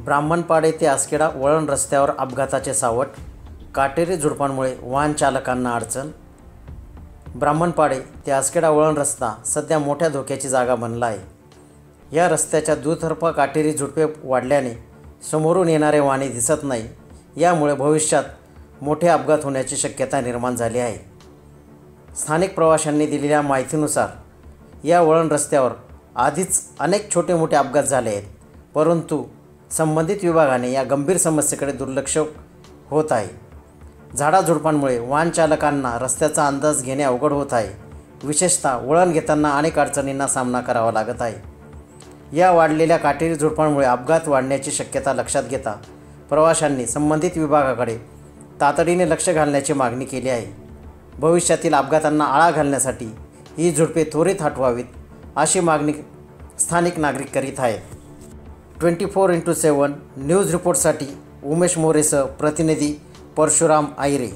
ब्राह्मणपाडे ते आसखेडा वळण रस्त्यावर अपघाताचे सावट, काटेरी झुडपांमुळे वाहन चालकांना अडचण। ब्राह्मणपाडे ते आसखेडा वळण रस्ता सध्या मोठ्या धोक्याची जागा बनला आहे। या रस्त्याच्या दुतर्फा काटेरी झुडपे वाढल्याने समोरून येणारे वाहने दिसत नाही। यामुळे भविष्यात मोठे अपघात होण्याची शक्यता निर्माण झाली आहे। स्थानिक प्रवाशांनी दिलेल्या माहितीनुसार या वळण रस्त्यावर आधीच अनेक छोटे मोठे अपघात झाले आहेत, परंतु संबंधित विभागाने या गंभीर समस्येकडे दुर्लक्ष होत आहे। झाडाझुडपांमुळे वाहन चालकांना रस्त्याचा अंदाज घेणे अवघड होत आहे। विशेषतः वळण घेताना अनेक अडचणींना सामना करावा लागत आहे। या वाढलेल्या काटेरी झुडपांमुळे अपघात वाढण्याची शक्यता लक्षात घेता प्रवाशांनी संबंधित विभागाकडे तातडीने लक्ष घालण्याची मागणी केली आहे। भविष्यातील अपघातांना आळा घालण्यासाठी ही झुडपे त्वरित हटवावीत अशी मागणी स्थानिक नागरिक करीत आहेत। 24x7 न्यूज रिपोर्टसाठी उमेश मोरेसह प्रतिनिधी परशुराम आयरे।